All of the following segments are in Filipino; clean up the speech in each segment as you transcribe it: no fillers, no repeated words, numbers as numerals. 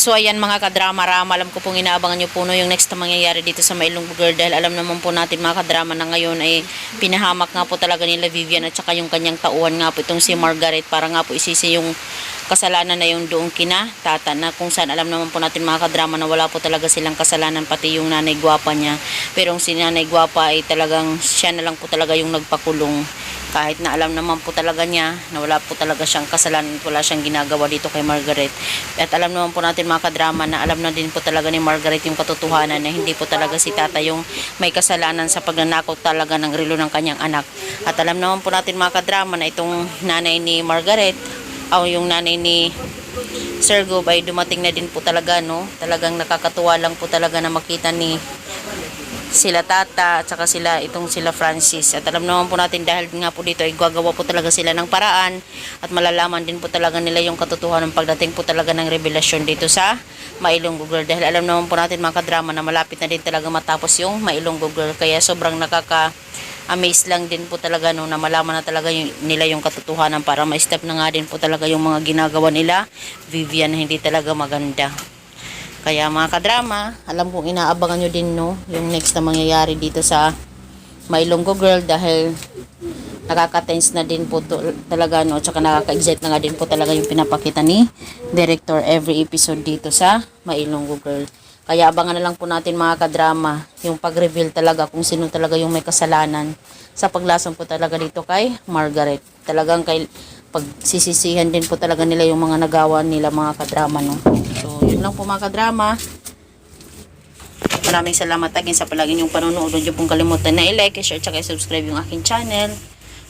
So ayan mga kadrama-rama, alam ko pong inaabangan nyo po no, yung next na mangyayari dito sa Mailonggo Girl dahil alam naman po natin mga kadrama na ngayon ay pinahamak nga po talaga nila Vivian at saka yung kanyang tauhan nga po itong si Margaret para nga po isisi yung kasalanan na yung doong kina tata na kung saan alam naman po natin mga kadrama na wala po talaga silang kasalanan pati yung nanay gwapa niya, pero si nanay gwapa ay talagang siya na lang po talaga yung nagpakulong kahit na alam naman po talaga niya na wala po talaga siyang kasalanan at wala siyang ginagawa dito kay Margaret. At alam naman po natin mga kadrama na alam na din po talaga ni Margaret yung katotohanan na hindi po talaga si tata yung may kasalanan sa pagnanakaw talaga ng relo ng kanyang anak. At alam naman po natin mga kadrama na itong nanay ni Margaret o yung nanay ni Sir Gob ay dumating na din po talaga no. Talagang nakakatuwa lang po talaga na makita ni sila tata at saka sila Francis. At alam naman po natin dahil nga po dito ay gagawa po talaga sila ng paraan at malalaman din po talaga nila yung katotohanan pagdating po talaga ng revelasyon dito sa Mailonggo Girl. Dahil alam naman po natin mga kadrama na malapit na din talaga matapos yung Mailonggo Girl. Kaya sobrang nakaka-amaze lang din po talaga no, na malaman na talaga nila yung katotohanan para ma-step na nga din po talaga yung mga ginagawa nila Vivian na hindi talaga maganda. Kaya mga kadrama, alam kong inaabangan nyo din no, yung next na mangyayari dito sa Mailonggo Girl dahil nakaka-tense na din po talaga no, at saka nakaka-excite na nga din po talaga yung pinapakita ni director every episode dito sa Mailonggo Girl. Kaya abangan na lang po natin mga kadrama yung pag-reveal talaga kung sino talaga yung may kasalanan sa paglason po talaga dito kay Margaret. Talagang pagsisisihan din po talaga nila yung mga nagawa nila mga kadrama no. So yun lang po mga kadrama. Maraming salamat again sa palagi niyong panonood. Huwag niyo pong kalimutan na i-like, i-share, at i-subscribe yung aking channel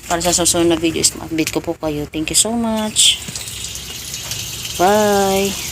para sa susunod na videos ma-update ko po kayo. Thank you so much. Bye.